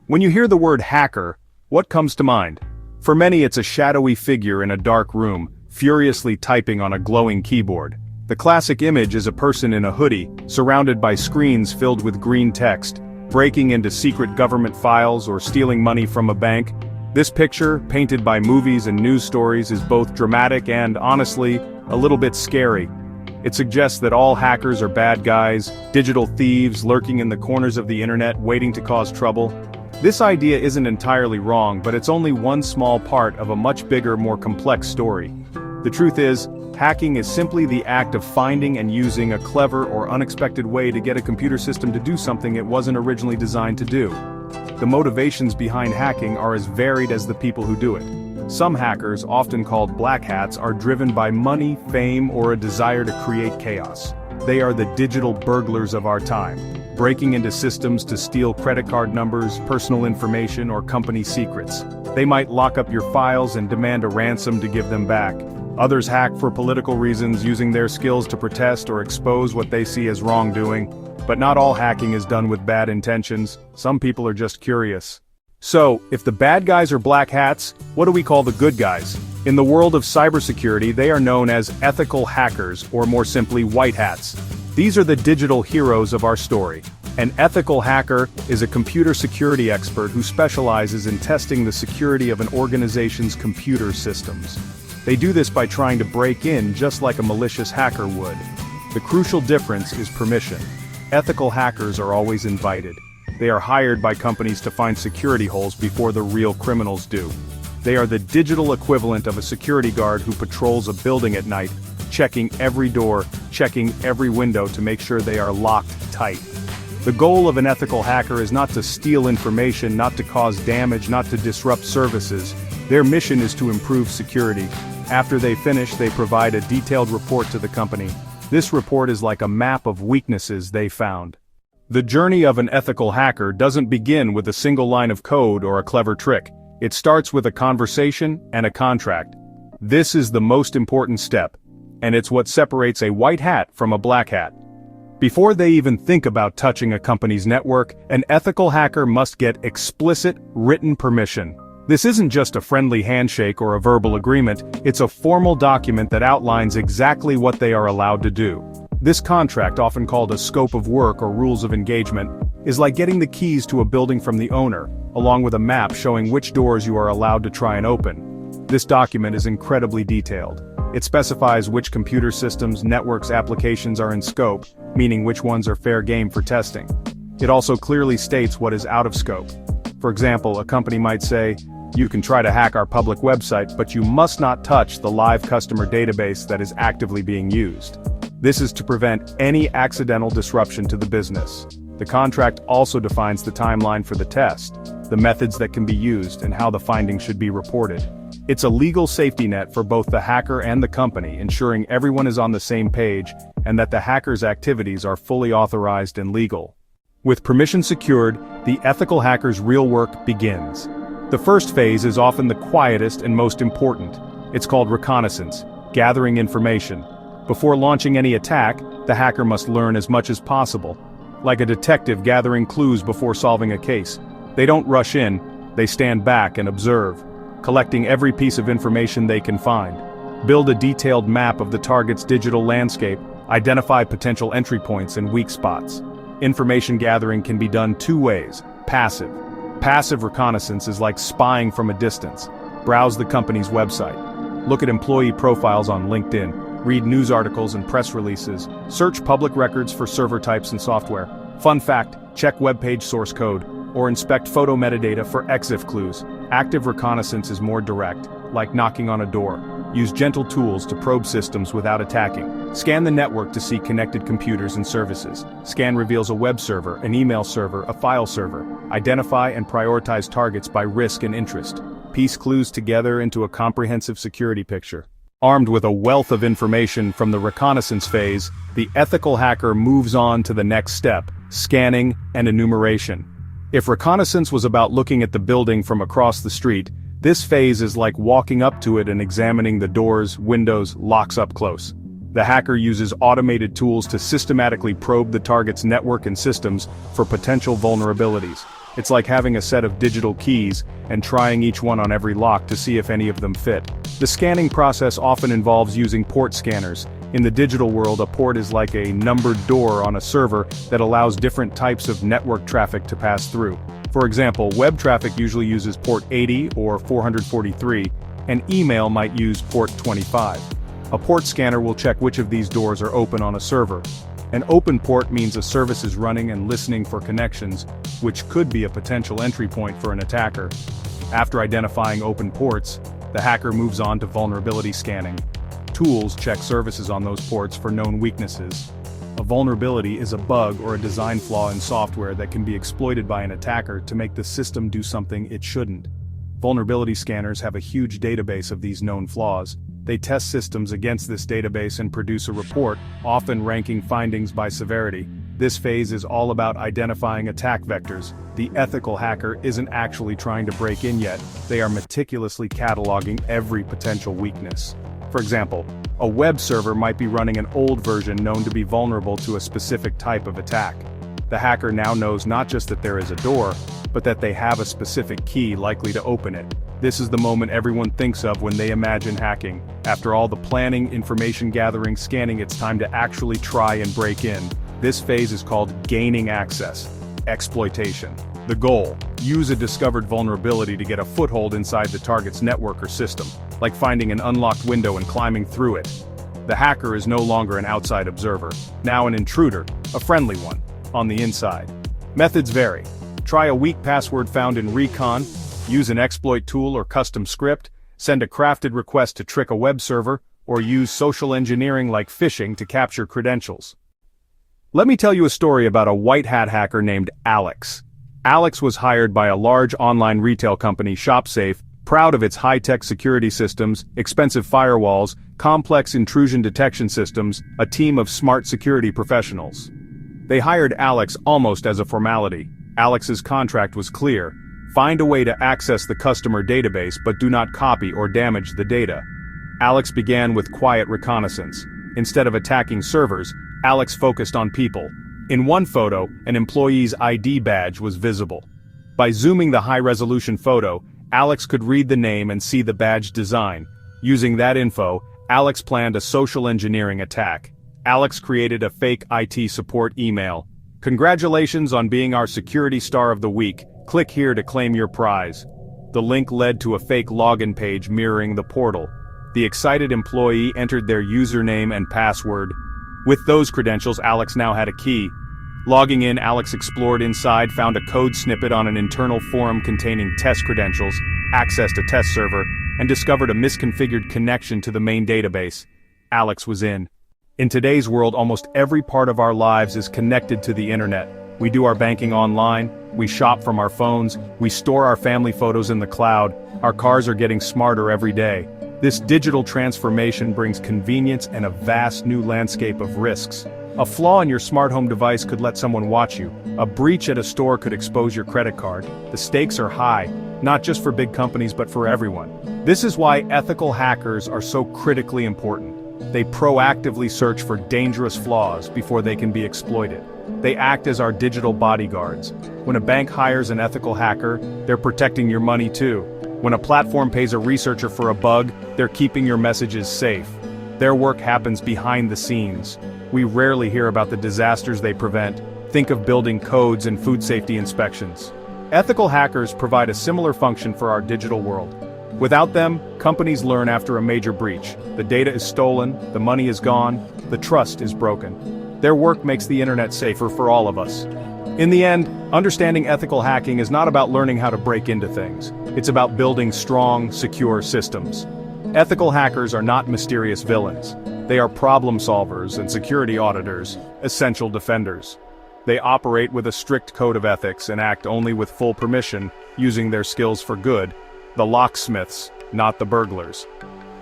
When you hear the word hacker, what comes to mind? For many, it's a shadowy figure in a dark room, furiously typing on a glowing keyboard. The classic image is a person in a hoodie, surrounded by screens filled with green text, breaking into secret government files or stealing money from a bank. This picture, painted by movies and news stories, is both dramatic and, honestly, a little bit scary. It suggests that all hackers are bad guys, digital thieves lurking in the corners of the internet waiting to cause trouble. This idea isn't entirely wrong, but it's only one small part of a much bigger, more complex story. The truth is, hacking is simply the act of finding and using a clever or unexpected way to get a computer system to do something it wasn't originally designed to do. The motivations behind hacking are as varied as the people who do it. Some hackers, often called black hats, are driven by money, fame, or a desire to create chaos. They are the digital burglars of our time, breaking into systems to steal credit card numbers, personal information, or company secrets. They might lock up your files and demand a ransom to give them back. Others hack for political reasons, using their skills to protest or expose what they see as wrongdoing. But not all hacking is done with bad intentions. Some people are just curious. So, if the bad guys are black hats, what do we call the good guys? In the world of cybersecurity, they are known as ethical hackers, or more simply, white hats. These are the digital heroes of our story. An ethical hacker is a computer security expert who specializes in testing the security of an organization's computer systems. They do this by trying to break in just like a malicious hacker would. The crucial difference is permission. Ethical hackers are always invited. They are hired by companies to find security holes before the real criminals do. They are the digital equivalent of a security guard who patrols a building at night, checking every door, checking every window to make sure they are locked tight. The goal of an ethical hacker is not to steal information, not to cause damage, not to disrupt services. Their mission is to improve security. After they finish, they provide a detailed report to the company. This report is like a map of weaknesses they found. The journey of an ethical hacker doesn't begin with a single line of code or a clever trick. It starts with a conversation and a contract. This is the most important step, and it's what separates a white hat from a black hat. Before they even think about touching a company's network, an ethical hacker must get explicit, written permission. This isn't just a friendly handshake or a verbal agreement, it's a formal document that outlines exactly what they are allowed to do. This contract, often called a scope of work or rules of engagement, is like getting the keys to a building from the owner, along with a map showing which doors you are allowed to try and open. This document is incredibly detailed. It specifies which computer systems, networks, applications are in scope, meaning which ones are fair game for testing. It also clearly states what is out of scope. For example, a company might say, "You can try to hack our public website, but you must not touch the live customer database that is actively being used." This is to prevent any accidental disruption to the business. The contract also defines the timeline for the test, the methods that can be used, and how the findings should be reported. It's a legal safety net for both the hacker and the company, ensuring everyone is on the same page and that the hacker's activities are fully authorized and legal. With permission secured, the ethical hacker's real work begins. The first phase is often the quietest and most important. It's called reconnaissance, gathering information. Before launching any attack, the hacker must learn as much as possible. Like a detective gathering clues before solving a case. They don't rush in, they stand back and observe, collecting every piece of information they can find. Build a detailed map of the target's digital landscape, identify potential entry points and weak spots. Information gathering can be done two ways: passive. Passive reconnaissance is like spying from a distance. Browse the company's website. Look at employee profiles on LinkedIn. Read news articles and press releases. Search public records for server types and software. Fun fact, check web page source code, or inspect photo metadata for EXIF clues. Active reconnaissance is more direct, like knocking on a door. Use gentle tools to probe systems without attacking. Scan the network to see connected computers and services. Scan reveals a web server, an email server, a file server. Identify and prioritize targets by risk and interest. Piece clues together into a comprehensive security picture. Armed with a wealth of information from the reconnaissance phase, the ethical hacker moves on to the next step: scanning and enumeration. If reconnaissance was about looking at the building from across the street, this phase is like walking up to it and examining the doors, windows, locks up close. The hacker uses automated tools to systematically probe the target's network and systems for potential vulnerabilities. It's like having a set of digital keys and trying each one on every lock to see if any of them fit. The scanning process often involves using port scanners. In the digital world, a port is like a numbered door on a server that allows different types of network traffic to pass through. For example, web traffic usually uses port 80 or 443, and email might use port 25. A port scanner will check which of these doors are open on a server. An open port means a service is running and listening for connections, which could be a potential entry point for an attacker. After identifying open ports, the hacker moves on to vulnerability scanning. Tools check services on those ports for known weaknesses. A vulnerability is a bug or a design flaw in software that can be exploited by an attacker to make the system do something it shouldn't. Vulnerability scanners have a huge database of these known flaws. They test systems against this database and produce a report, often ranking findings by severity. This phase is all about identifying attack vectors. The ethical hacker isn't actually trying to break in yet, they are meticulously cataloging every potential weakness. For example, a web server might be running an old version known to be vulnerable to a specific type of attack. The hacker now knows not just that there is a door, but that they have a specific key likely to open it. This is the moment everyone thinks of when they imagine hacking. After all the planning, information gathering, scanning, it's time to actually try and break in. This phase is called gaining access. Exploitation. The goal: use a discovered vulnerability to get a foothold inside the target's network or system, like finding an unlocked window and climbing through it. The hacker is no longer an outside observer, now an intruder, a friendly one, on the inside. Methods vary. Try a weak password found in Recon, use an exploit tool or custom script, send a crafted request to trick a web server, or use social engineering like phishing to capture credentials. Let me tell you a story about a white hat hacker named Alex. Alex was hired by a large online retail company, ShopSafe, proud of its high-tech security systems, expensive firewalls, complex intrusion detection systems, a team of smart security professionals. They hired Alex almost as a formality. Alex's contract was clear: find a way to access the customer database but do not copy or damage the data. Alex began with quiet reconnaissance. Instead of attacking servers, Alex focused on people. In one photo, an employee's ID badge was visible. By zooming the high-resolution photo, Alex could read the name and see the badge design. Using that info, Alex planned a social engineering attack. Alex created a fake IT support email. "Congratulations on being our security star of the week. Click here to claim your prize." The link led to a fake login page mirroring the portal. The excited employee entered their username and password. With those credentials, Alex now had a key. Logging in, Alex explored inside, found a code snippet on an internal forum containing test credentials, accessed a test server, and discovered a misconfigured connection to the main database. Alex was in. In today's world, almost every part of our lives is connected to the internet. We do our banking online, we shop from our phones, we store our family photos in the cloud, our cars are getting smarter every day. This digital transformation brings convenience and a vast new landscape of risks. A flaw in your smart home device could let someone watch you. A breach at a store could expose your credit card. The stakes are high, not just for big companies but for everyone. This is why ethical hackers are so critically important. They proactively search for dangerous flaws before they can be exploited. They act as our digital bodyguards. When a bank hires an ethical hacker, they're protecting your money too. When a platform pays a researcher for a bug, they're keeping your messages safe. Their work happens behind the scenes. We rarely hear about the disasters they prevent. Think of building codes and food safety inspections. Ethical hackers provide a similar function for our digital world. Without them, companies learn after a major breach. The data is stolen, the money is gone, the trust is broken. Their work makes the internet safer for all of us. In the end, understanding ethical hacking is not about learning how to break into things. It's about building strong, secure systems. Ethical hackers are not mysterious villains. They are problem solvers and security auditors, essential defenders. They operate with a strict code of ethics and act only with full permission, using their skills for good. The locksmiths, not the burglars.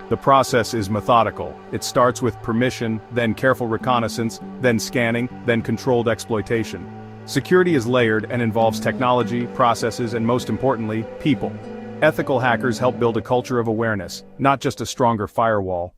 The process is methodical. It starts with permission, then careful reconnaissance, then scanning, then controlled exploitation. Security is layered and involves technology, processes, and most importantly, people. Ethical hackers help build a culture of awareness, not just a stronger firewall.